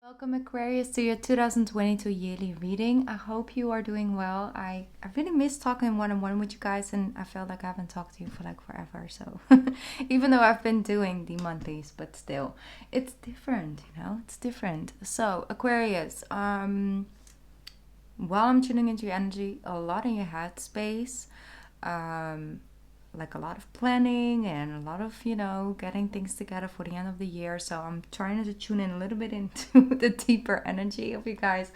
Welcome Aquarius to your 2022 yearly reading. I hope you are doing well. I really miss talking one-on-one with you guys, and I felt like I haven't talked to you for like forever. So even though I've been doing the monthlies, but still it's different, it's different. So Aquarius, while I'm tuning into your energy, a lot in your head space. Like a lot of planning and a lot of, getting things together for the end of the year. So I'm trying to tune in a little bit into the deeper energy of you guys.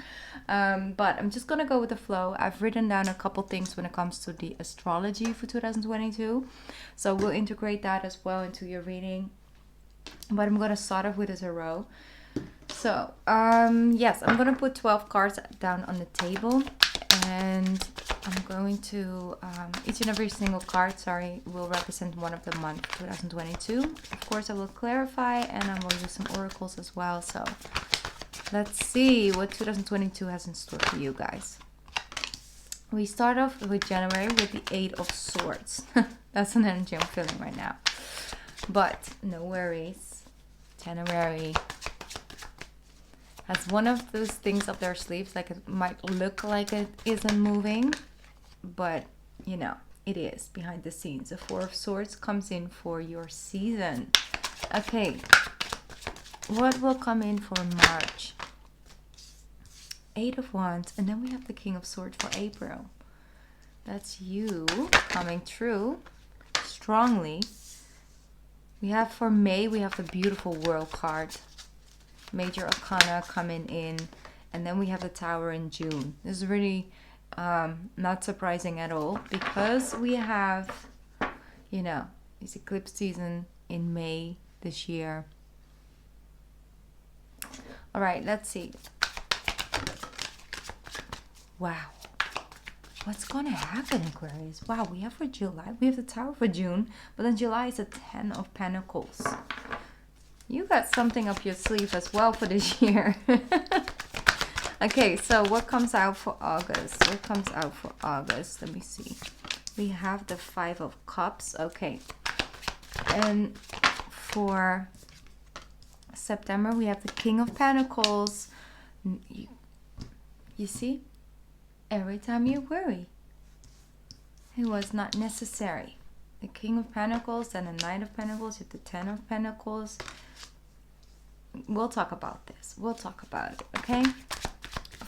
But I'm just going to go with the flow. I've written down a couple things when it comes to the astrology for 2022. So we'll integrate that as well into your reading. But I'm going to start off with a tarot. So, yes, I'm going to put 12 cards down on the table. And I'm going to, each and every single card, will represent one of the month 2022. Of course, I will clarify and I will use some oracles as well. So let's see what 2022 has in store for you guys. We start off with January with the 8 of Swords. That's an energy I'm feeling right now. But no worries. January has one of those things up their sleeves, like it might look like it isn't moving, but it is behind the scenes. The 4 of Swords comes in for your season. Okay, what will come in for March? 8 of Wands, and then we have the King of Swords for April. That's you coming through strongly. We have for May, we have the beautiful World card. Major Arcana coming in, and then we have the Tower in June. This is really not surprising at all, because we have this eclipse season in May this year. All right, let's see. Wow, what's gonna happen, Aquarius? Wow, we have for July, we have the Tower for June, but then July is a 10 of Pentacles. You got something up your sleeve as well for this year. Okay, so what comes out for August? What comes out for August? Let me see. We have the 5 of Cups. Okay. And for September, we have the King of Pentacles. You see? Every time you worry, it was not necessary. The King of Pentacles and the Knight of Pentacles. You have the 10 of Pentacles. We'll talk about this. We'll talk about it, okay?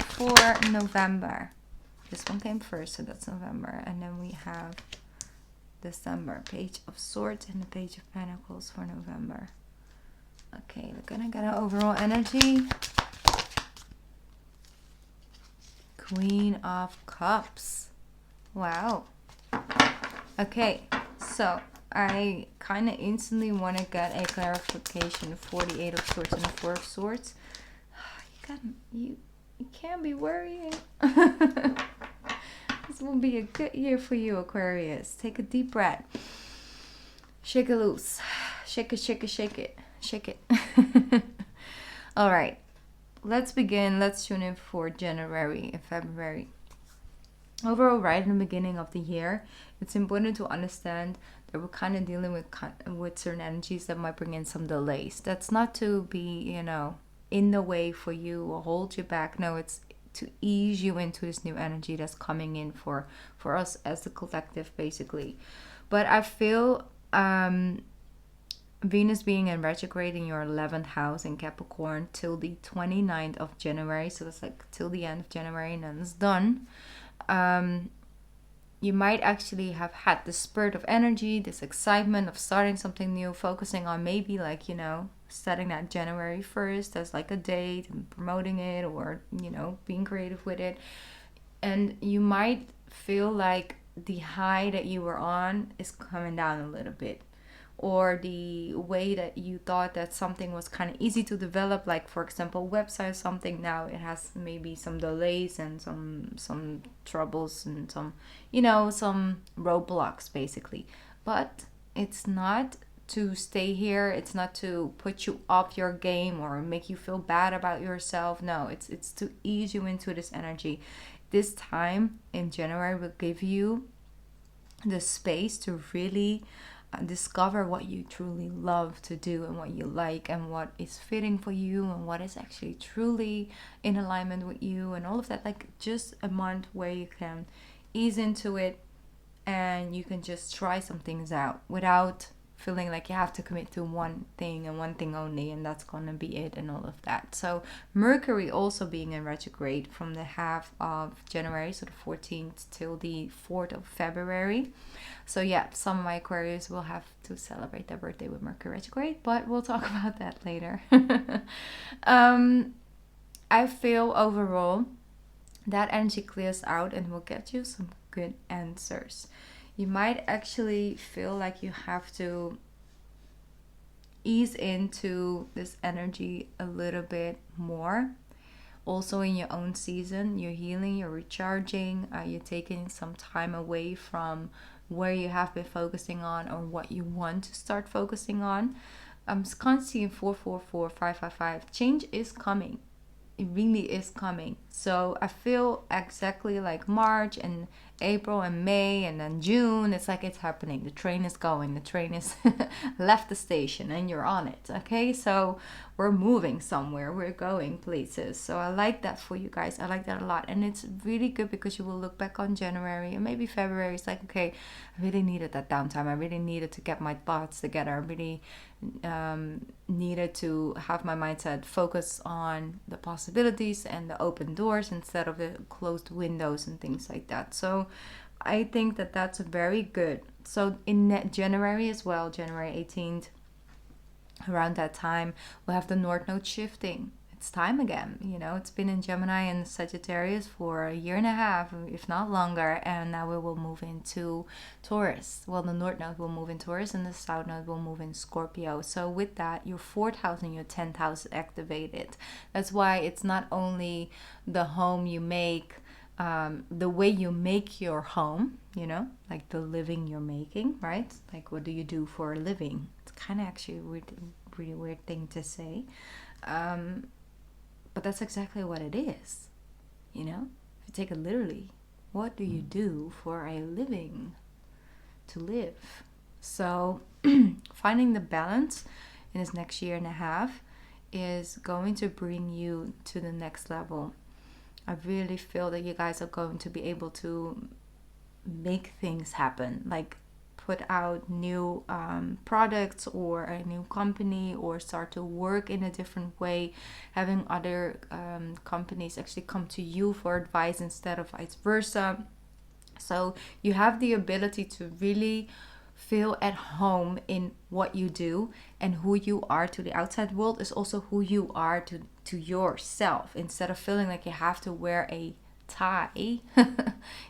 For November. This one came first, so that's November. And then we have December. Page of Swords and the Page of Pentacles for November. Okay, we're gonna get an overall energy. Queen of Cups. Wow. Okay, so I kind of instantly want to get a clarification for the 8 of Swords and the 4 of Swords. You can't be worrying. This will be a good year for you, Aquarius. Take a deep breath. Shake it loose. Shake it, shake it, shake it. Shake it. All right. Let's begin. Let's tune in for January and February. Overall, right in the beginning of the year, it's important to understand that we're kind of dealing with certain energies that might bring in some delays. That's not to be, in the way for you or hold you back. No, it's to ease you into this new energy that's coming in for us as the collective, basically. But I feel Venus being in retrograde in your 11th house in Capricorn till the 29th of January. So that's like till the end of January, and then it's done. You might actually have had this spurt of energy, this excitement of starting something new, focusing on maybe like, setting that January 1st as like a date and promoting it, or, being creative with it. And you might feel like the high that you were on is coming down a little bit. Or the way that you thought that something was kind of easy to develop, like for example website or something, now it has maybe some delays and some troubles and some roadblocks, basically. But it's not to stay here, it's not to put you off your game or make you feel bad about yourself. No, it's to ease you into this energy. This time in January will give you the space to really discover what you truly love to do and what you like and what is fitting for you and what is actually truly in alignment with you and all of that. Like just a month where you can ease into it and you can just try some things out without feeling like you have to commit to one thing and one thing only, and that's gonna be it and all of that. So Mercury also being in retrograde from the half of January, so the 14th till the 4th of February. So yeah, some of my Aquarius will have to celebrate their birthday with Mercury retrograde, but we'll talk about that later. I feel overall that energy clears out and will get you some good answers. You might actually feel like you have to ease into this energy a little bit more. Also in your own season, you're healing, you're recharging, you're taking some time away from where you have been focusing on or what you want to start focusing on. I'm constantly in 444, 555. Change is coming. It really is coming. So I feel exactly like March and April and May and then June. It's like it's happening. The train is going. The train is left the station and you're on it. Okay, so we're moving somewhere. We're going places. So I like that for you guys. I like that a lot. And it's really good because you will look back on January and maybe February. It's like, okay, I really needed that downtime. I really needed to get my thoughts together. I really needed to have my mindset focus on the possibilities and the open doors instead of the closed windows and things like that. So I think that that's very good. So in January as well, January 18th, around that time, we'll have the North Node shifting. It's time again. You know, it's been in Gemini and Sagittarius for a year and a half, if not longer, and now we will move into Taurus. Well, the North Node will move in Taurus and the South Node will move in Scorpio. So with that, your 4th house and your 10th house is activated. That's why it's not only the home you make, the way you make your home, you know, like the living you're making, right? Like, what do you do for a living? It's kind of actually a really weird thing to say. But that's exactly what it is, you know? If you take it literally, what do you do for a living? To live. So finding the balance in this next year and a half is going to bring you to the next level. I really feel that you guys are going to be able to make things happen, like put out new products or a new company or start to work in a different way, having other companies actually come to you for advice instead of vice versa. So you have the ability to really feel at home in what you do, and who you are to the outside world is also who you are to yourself, instead of feeling like you have to wear a tie.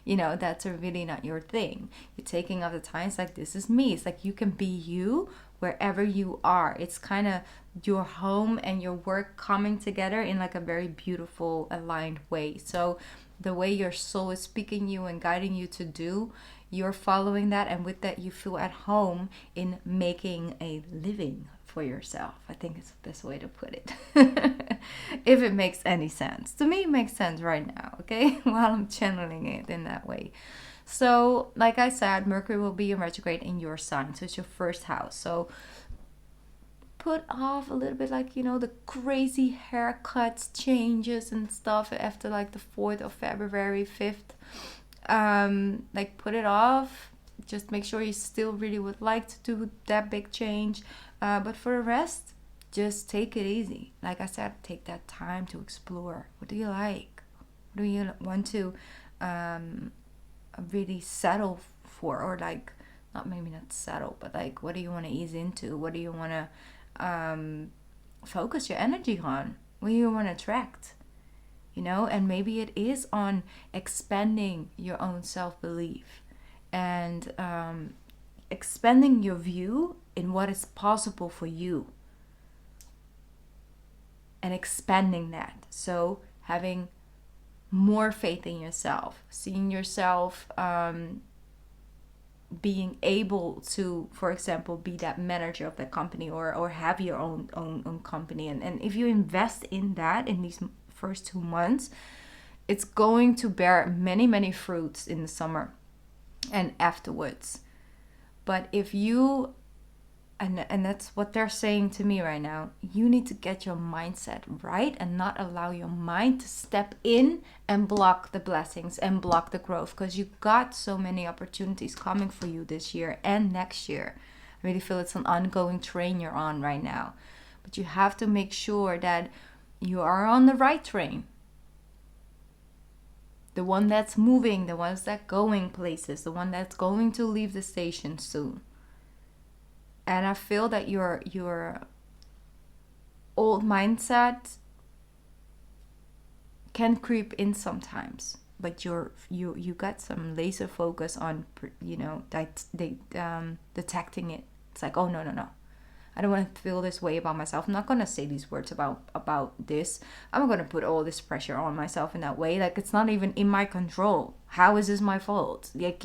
You know, that's really not your thing. You're taking off the tie. It's like, this is me. It's like you can be you wherever you are. It's kind of your home and your work coming together in like a very beautiful aligned way. So the way your soul is speaking you and guiding you to do, you're following that, and with that you feel at home in making a living for yourself. I think it's the best way to put it. If it makes any sense. To me, it makes sense right now, okay? While I'm channeling it in that way. So, like I said, Mercury will be in retrograde in your sign. So it's your 1st house. So put off a little bit, like, you know, the crazy haircuts, changes and stuff after like the 4th of February, 5th. Like, put it off. Just make sure you still really would like to do that big change. But for the rest, just take it easy. Like I said, take that time to explore. What do you like? What do you want to really settle for? Or like, maybe not settle, but like, what do you want to ease into? What do you want to focus your energy on? What do you want to attract? You know, and maybe it is on expanding your own self-belief and expanding your view in what is possible for you, and expanding that. So having more faith in yourself, seeing yourself being able to, for example, be that manager of that company, or have your own company. And if you invest in that in these first 2 months, it's going to bear many fruits in the summer and afterwards. But if you, and that's what they're saying to me right now, you need to get your mindset right and not allow your mind to step in and block the blessings and block the growth, because you got so many opportunities coming for you this year and next year. I really feel it's an ongoing train you're on right now, but you have to make sure that you are on the right train, the one that's moving, the ones that going places, the one that's going to leave the station soon. And I feel that your old mindset can creep in sometimes, but you got some laser focus on, detecting it. It's like, oh, no, I don't want to feel this way about myself. I'm not going to say these words about this. I'm not going to put all this pressure on myself in that way. Like, it's not even in my control. How is this my fault? Like,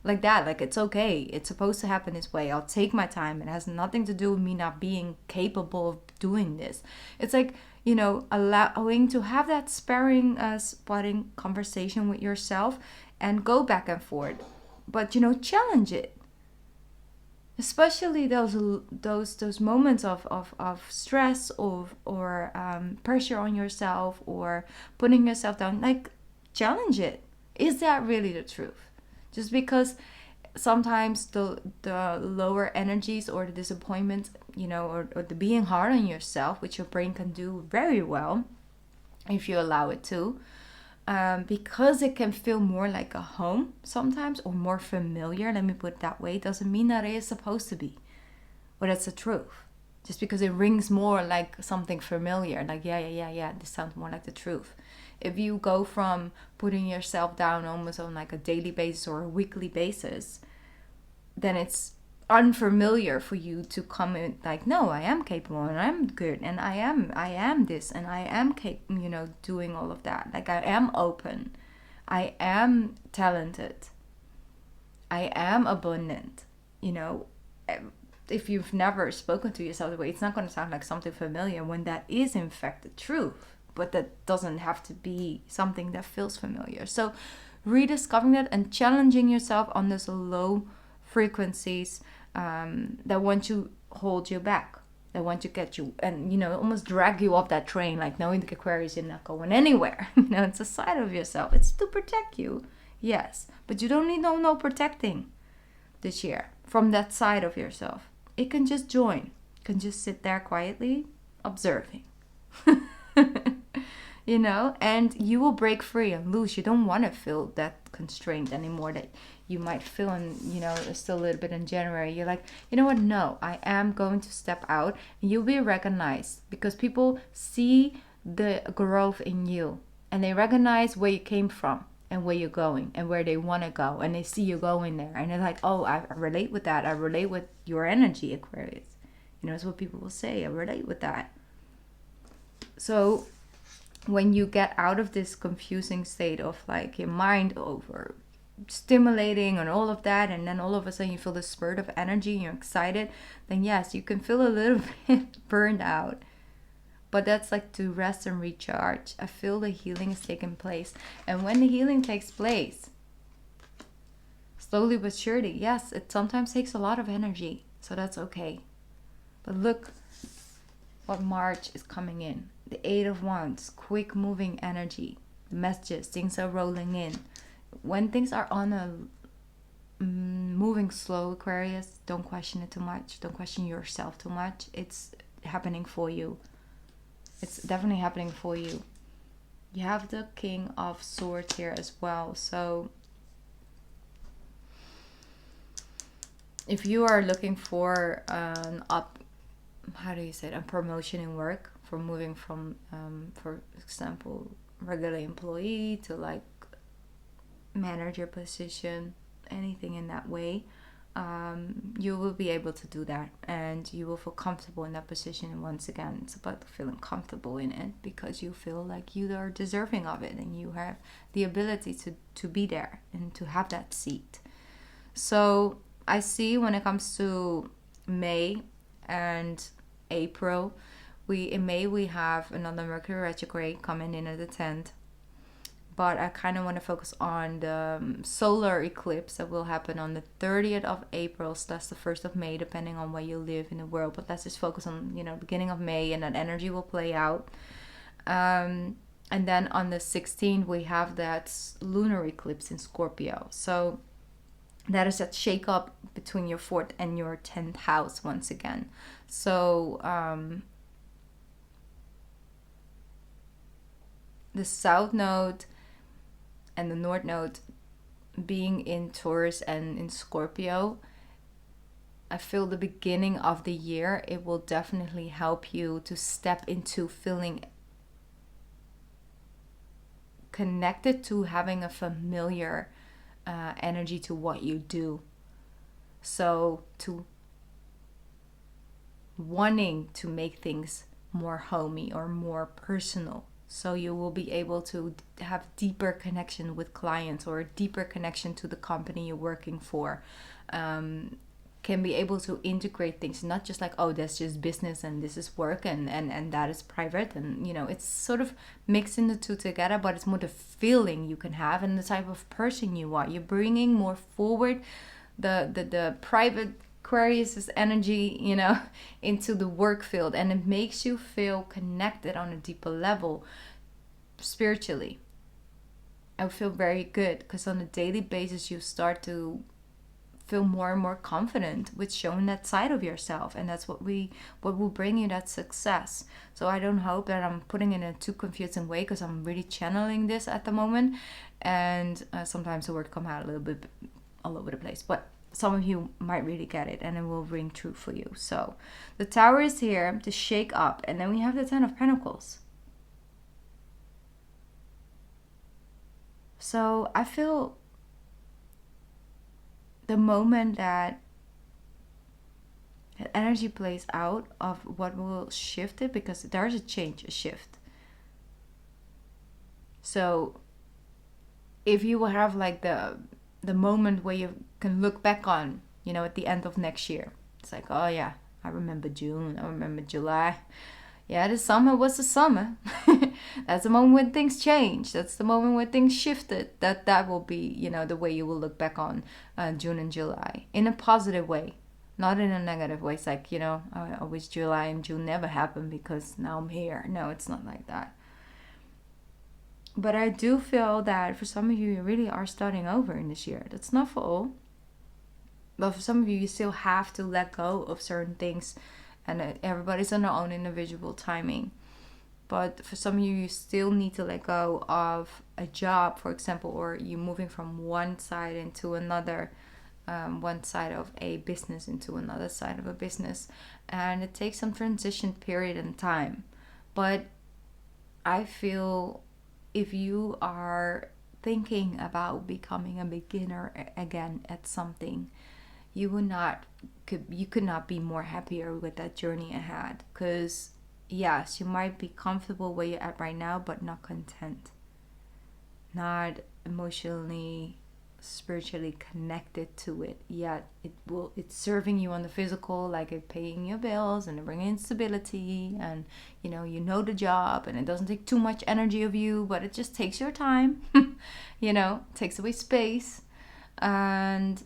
like that. Like, it's okay. It's supposed to happen this way. I'll take my time. It has nothing to do with me not being capable of doing this. It's like, allowing to have that spotting conversation with yourself and go back and forth. But, challenge it. Especially those moments of stress or pressure on yourself or putting yourself down. Like, challenge it. Is that really the truth? Just because sometimes the lower energies or the disappointment, or the being hard on yourself, which your brain can do very well if you allow it to, because it can feel more like a home sometimes, or more familiar, let me put it that way, doesn't mean that it is supposed to be. But that's the truth. Just because it rings more like something familiar, like, yeah, this sounds more like the truth. If you go from putting yourself down almost on like a daily basis or a weekly basis, then it's unfamiliar for you to come in like, no, I am capable and I'm good and I am this and I am doing all of that. Like, I am open, I am talented, I am abundant. If you've never spoken to yourself that way, it's not going to sound like something familiar when that is in fact the truth, but that doesn't have to be something that feels familiar. So rediscovering that and challenging yourself on those low frequencies that want to hold you back, that want to get you and almost drag you off that train, like knowing the Aquarius, you're not going anywhere. It's a side of yourself, it's to protect you, yes, but you don't need no protecting this year from that side of yourself. It can just join, can just sit there quietly observing. And you will break free and loose. You don't want to feel that constraint anymore that you might feel in, still a little bit in January. You're like, you know what? No, I am going to step out, and you'll be recognized because people see the growth in you and they recognize where you came from and where you're going and where they want to go, and they see you going there and they're like, oh, I relate with that. I relate with your energy, Aquarius. That's what people will say. I relate with that. So when you get out of this confusing state of like your mind over stimulating and all of that, and then all of a sudden you feel the spurt of energy and you're excited, then yes, you can feel a little bit burned out. But that's like to rest and recharge. I feel the healing is taking place. And when the healing takes place, slowly but surely, yes, it sometimes takes a lot of energy. So that's okay. But look what March is coming in. The 8 of Wands, quick moving energy. The messages, things are rolling in. When things are on a moving slow, Aquarius, don't question it too much. Don't question yourself too much. It's happening for you. It's definitely happening for you. You have the King of Swords here as well. So if you are looking for a promotion in work, for moving from, for example, regular employee to like manager position, anything in that way, you will be able to do that, and you will feel comfortable in that position. And once again, it's about feeling comfortable in it because you feel like you are deserving of it and you have the ability to be there and to have that seat. So I see when it comes to May and April, in May we have another Mercury retrograde coming in at the 10th. but I kind of want to focus on the solar eclipse that will happen on the 30th of April. So that's the 1st of May, depending on where you live in the world. But let's just focus on, beginning of May, and that energy will play out. And then on the 16th, we have that lunar eclipse in Scorpio. So that is that shake up between your 4th and your 10th house once again. So the South Node and the North Node being in Taurus and in Scorpio, I feel the beginning of the year, it will definitely help you to step into feeling connected to having a familiar energy to what you do. So to wanting to make things more homey or more personal. So you will be able to have deeper connection with clients, or a deeper connection to the company you're working for. Can be able to integrate things, not just like, oh, that's just business and this is work and that is private. And, it's sort of mixing the two together, but it's more the feeling you can have and the type of person you are. You're bringing more forward the private Aquarius' energy, into the work field, and it makes you feel connected on a deeper level spiritually. I feel very good because on a daily basis you start to feel more and more confident with showing that side of yourself, and that's what will bring you that success. So I don't hope that I'm putting it in a too confusing way, because I'm really channeling this at the moment, and sometimes the word come out a little bit all over the place, but some of you might really get it and it will ring true for you. So the Tower is here to shake up, and then we have the 10 of Pentacles. So I feel the moment that energy plays out of what will shift it, because there's a change, a shift. So if you will have like the moment where you can look back on, at the end of next year, it's like, oh yeah, I remember June, I remember July. Yeah, the summer was the summer. That's the moment when things changed. That's the moment when things shifted. That will be, the way you will look back on June and July in a positive way, not in a negative way. It's like, I wish July and June never happened because now I'm here. No, it's not like that. But I do feel that for some of you, you really are starting over in this year. That's not for all. But for some of you, you still have to let go of certain things. And everybody's on their own individual timing. But for some of you, you still need to let go of a job, for example, or you moving from one side into another, one side of a business into another side of a business. And it takes some transition period and time. But I feel if you are thinking about becoming a beginner again at something, you could not be more happier with that journey ahead. Because yes, you might be comfortable where you're at right now, but not content, not emotionally, spiritually connected to it yet. It's serving you on the physical, like it paying your bills and bringing stability, and you the job, and it doesn't take too much energy of you, but it just takes your time. Takes away space. And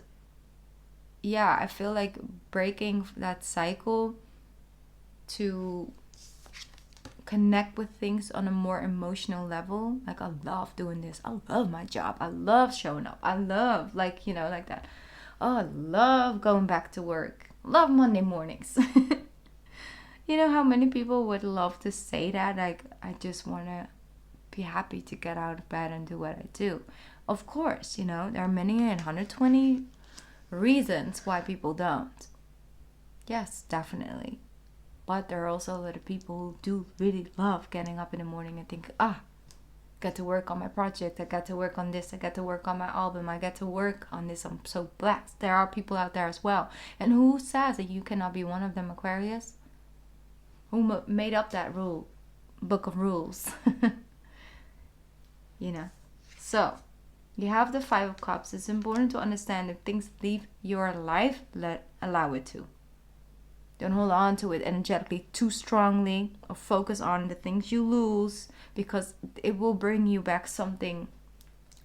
yeah, I feel like breaking that cycle to connect with things on a more emotional level. Like, I love doing this. I love my job. I love showing up. I love, like that. Oh, I love going back to work. Love Monday mornings. You know how many people would love to say that? Like, I just want to be happy to get out of bed and do what I do. Of course, there are many and 120 reasons why people don't. Yes, definitely. But there are also a lot of people who do really love getting up in the morning and think, got to work on my project, I got to work on this, I got to work on my album, I got to work on this, I'm so blessed. There are people out there as well. And who says that you cannot be one of them, Aquarius? Who made up that book of rules? So you have the 5 of Cups. It's important to understand if things leave your life, allow it to. Don't hold on to it energetically too strongly, or focus on the things you lose, because it will bring you back something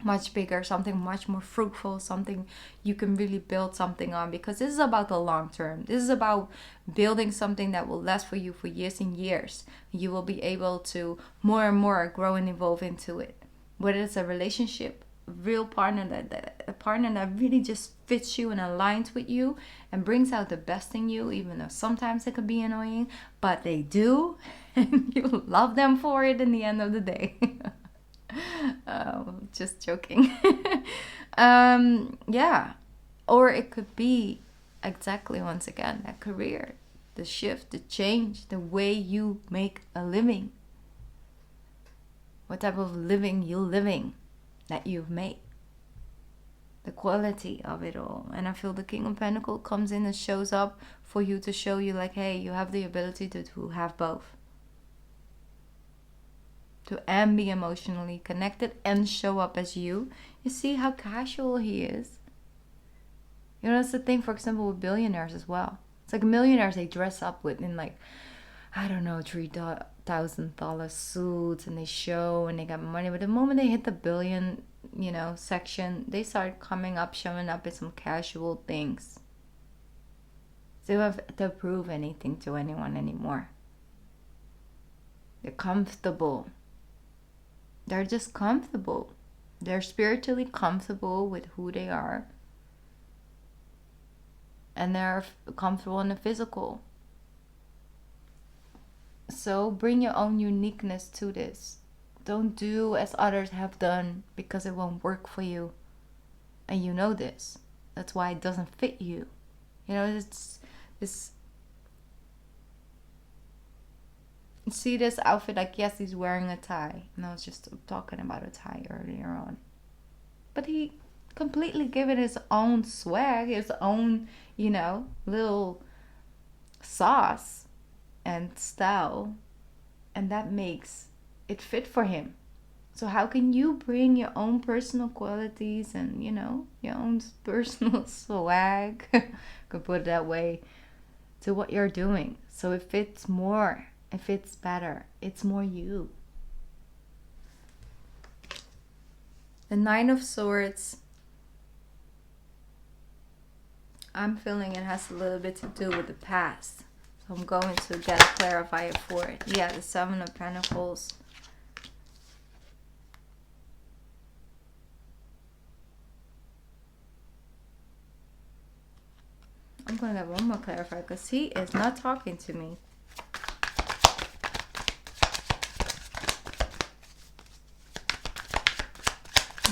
much bigger, something much more fruitful, something you can really build something on, because this is about the long term. This is about building something that will last for you for years and years. You will be able to more and more grow and evolve into it. Whether it's a relationship, real partner, a partner that really just fits you and aligns with you and brings out the best in you, even though sometimes it can be annoying, but they do, and you love them for it in the end of the day. Just joking. Yeah. Or it could be exactly, once again, that career, the shift, the change, the way you make a living. What type of living you're living that you've made. The quality of it all. And I feel the King of Pentacles comes in and shows up for you to show you like, hey, you have the ability to have both. To and be emotionally connected and show up as you. You see how casual he is? You know, that's the thing, for example, with billionaires as well. It's like millionaires, they dress up with in like, I don't know, $3,000 suits, and they show and they got money. But the moment they hit the billion, section, they start showing up in some casual things. They don't have to prove anything to anyone anymore. They're comfortable. They're just comfortable. They're spiritually comfortable with who they are. And they're comfortable in the physical. So bring your own uniqueness to this. Don't do as others have done, because it won't work for you. And you know this. That's why it doesn't fit you. It's this. See this outfit, like, yes, he's wearing a tie. And I was just talking about a tie earlier on. But he completely gave it his own swag, his own, little sauce and style. And that makes it fit for him. So how can you bring your own personal qualities and, your own personal swag, could put it that way, to what you're doing? So it fits more. It fits better. It's more you. The Nine of Swords, I'm feeling it has a little bit to do with the past. So I'm going to get a clarifier for it. Yeah, the Seven of Pentacles. I'm going to get one more clarifier because he is not talking to me.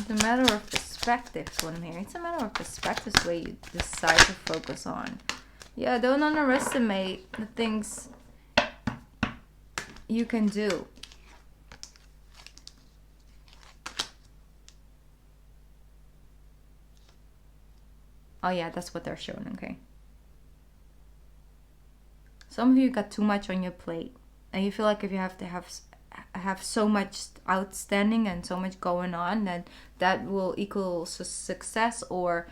It's a matter of perspective, one here. It's a matter of perspective where you decide to focus on. Yeah, don't underestimate the things you can do. Oh yeah, that's what they're showing, okay. Some of you got too much on your plate. And you feel like if you have to have so much outstanding and so much going on, then that will equal success, or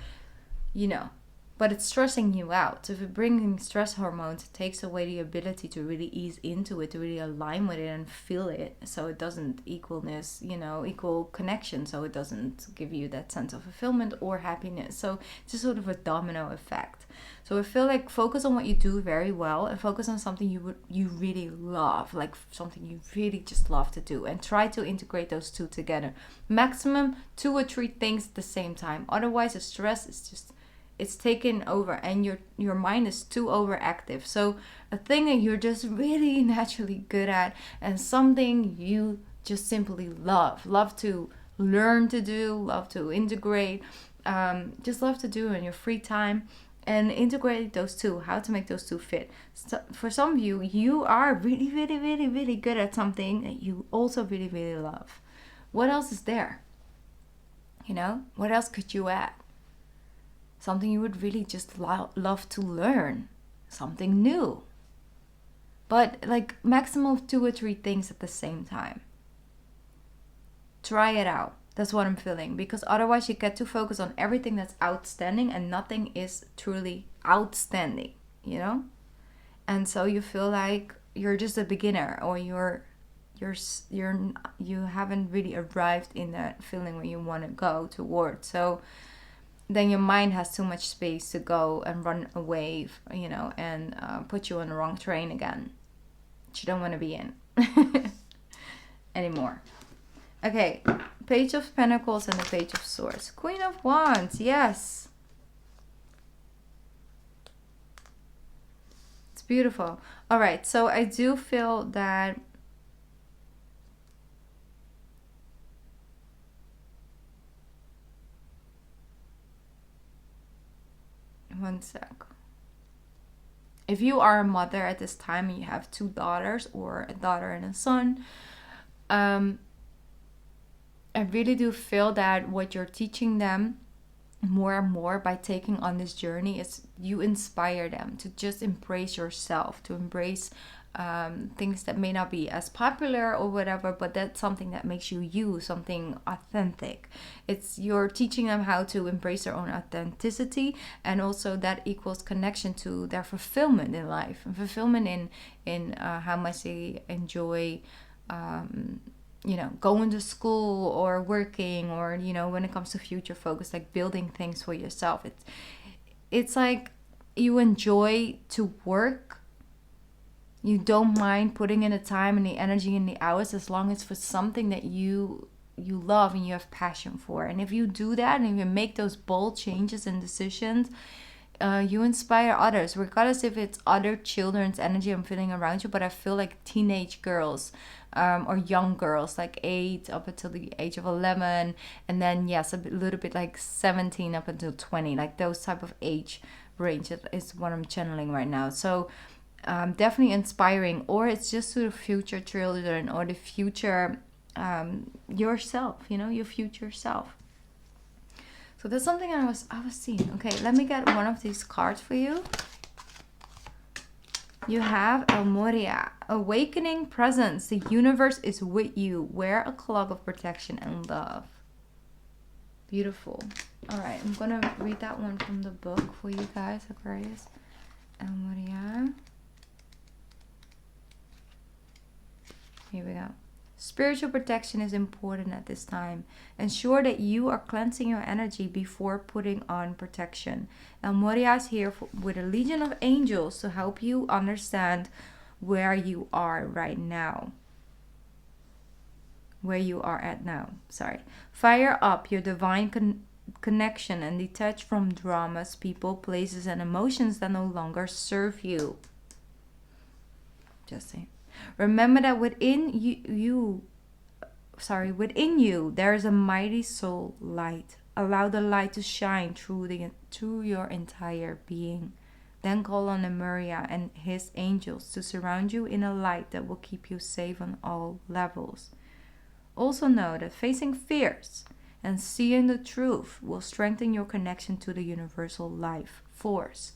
but it's stressing you out. So if you're bringing stress hormones, it takes away the ability to really ease into it, to really align with it and feel it, so it doesn't equal connection, so it doesn't give you that sense of fulfillment or happiness. So it's just sort of a domino effect. So I feel like focus on what you do very well, and focus on something you really love, like something you really just love to do, and try to integrate those two together. Maximum 2 or 3 things at the same time. Otherwise, the stress is just, it's taken over, and your mind is too overactive. So a thing that you're just really naturally good at, and something you just simply love to learn to do, love to integrate, just love to do in your free time, and integrate those two, how to make those two fit. So for some of you, you are really, really, really, really good at something that you also really, really love. What else is there? What else could you add? Something you would really just love to learn. Something new. But like maximum of 2 or 3 things at the same time. Try it out. That's what I'm feeling. Because otherwise you get to focus on everything that's outstanding, and nothing is truly outstanding, And so you feel like you're just a beginner, or you're you haven't really arrived in that feeling where you want to go towards. So then your mind has too much space to go and run away, and put you on the wrong train again, which you don't want to be in anymore. Okay, Page of Pentacles and the Page of Swords. Queen of Wands, yes. It's beautiful. All right, so I do feel that one sec. If you are a mother at this time and you have 2 daughters or a daughter and a son, I really do feel that what you're teaching them more and more by taking on this journey is you inspire them to just embrace yourself, to embrace things that may not be as popular or whatever, but that's something that makes you, something authentic. You're teaching them how to embrace their own authenticity, and also that equals connection to their fulfillment in life, and fulfillment in how much they enjoy going to school or working, or when it comes to future focus, like building things for yourself. It's like you enjoy to work. You don't mind putting in the time and the energy and the hours, as long as for something that you love and you have passion for. And if you do that and you make those bold changes and decisions, you inspire others, regardless if it's other children's energy I'm feeling around you. But I feel like teenage girls, or young girls, like 8 up until the age of 11, and then yes, a little bit like 17 up until 20, like those type of age range is what I'm channeling right now. So definitely inspiring, or it's just to the future children, or the future yourself, your future self. So that's something I was seeing. Okay, let me get one of these cards for you. You have El Moria, awakening presence. The universe is with you. Wear a cloak of protection and love. Beautiful. All right, I'm gonna read that one from the book for you guys, Aquarius. El Moria. Here we go. Spiritual protection is important at this time. Ensure that you are cleansing your energy before putting on protection. El Moria is here with a legion of angels to help you understand where you are right now. Where you are at now. Sorry. Fire up your divine connection and detach from dramas, people, places, and emotions that no longer serve you. Just saying. Remember that within you, there is a mighty soul light. Allow the light to shine through your entire being. Then call on Lemuria and his angels to surround you in a light that will keep you safe on all levels. Also know that facing fears and seeing the truth will strengthen your connection to the universal life force.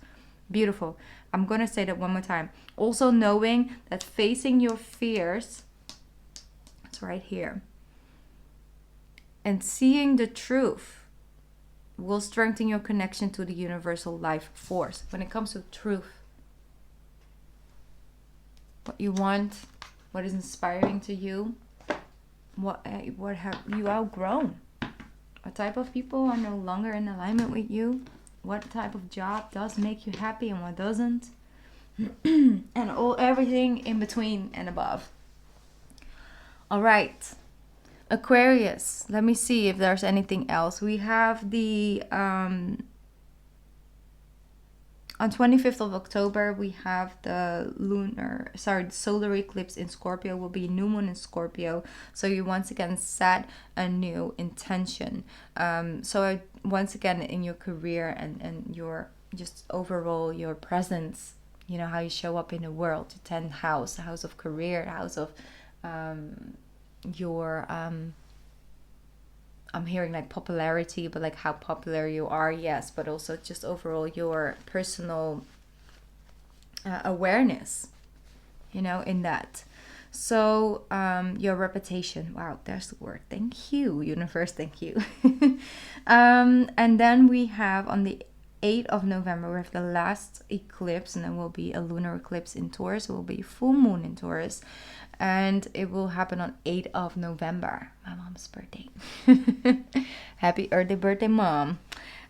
Beautiful. I'm going to say that one more time. Also knowing that facing your fears, it's right here, and seeing the truth will strengthen your connection to the universal life force. When it comes to truth, what you want, what is inspiring to you, what have you outgrown? What type of people are no longer in alignment with you? What type of job does make you happy and what doesn't? And everything in between and above. All right. Aquarius. Let me see if there's anything else. We have the on 25th of October, we have the solar eclipse in Scorpio. Will be new moon in Scorpio. So you once again set a new intention. So once again in your career and your just overall your presence, how you show up in the world, the 10th house, the house of career, the house of your I'm hearing like popularity, but like how popular you are, yes, but also just overall your personal awareness, in that. So your reputation, wow, there's the word. Thank you, universe, thank you. And then we have on the 8th of November, we have the last eclipse, and then will be a lunar eclipse in Taurus. It will be full moon in Taurus, and it will happen on 8th of November, my mom's birthday. Happy early birthday, mom.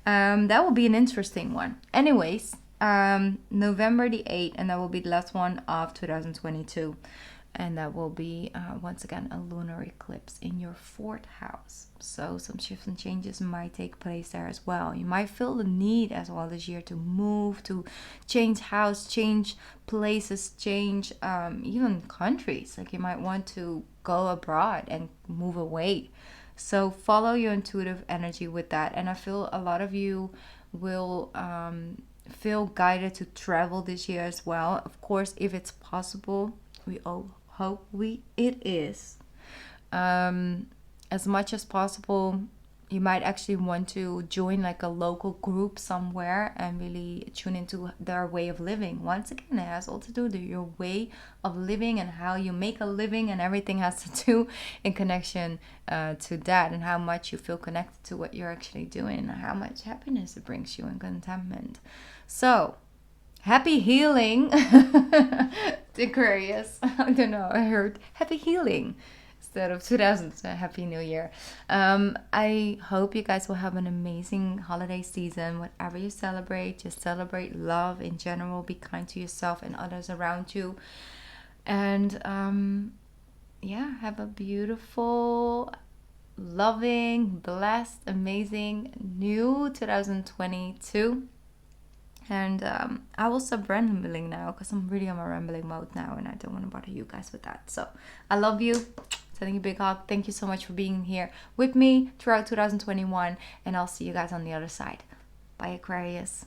That will be an interesting one. Anyways, November the 8th, and that will be the last one of 2022. And that will be, once again, a lunar eclipse in your 4th house. So some shifts and changes might take place there as well. You might feel the need as well this year to move, to change house, change places, change even countries. Like you might want to go abroad and move away. So follow your intuitive energy with that. And I feel a lot of you will feel guided to travel this year as well. Of course, if it's possible, we all hope it is. As much as possible, you might actually want to join like a local group somewhere and really tune into their way of living. Once again, it has all to do with your way of living and how you make a living, and everything has to do in connection to that, and how much you feel connected to what you're actually doing and how much happiness it brings you and contentment. So happy healing, Aquarius. I don't know, I heard happy healing instead of 2000. Happy New Year. I hope you guys will have an amazing holiday season. Whatever you celebrate, just celebrate love in general. Be kind to yourself and others around you. And have a beautiful, loving, blessed, amazing new 2022. And I will stop rambling now because I'm really on my rambling mode now, and I don't want to bother you guys with that. So I love you. Sending you a big hug. Thank you so much for being here with me throughout 2021, and I'll see you guys on the other side. Bye, Aquarius.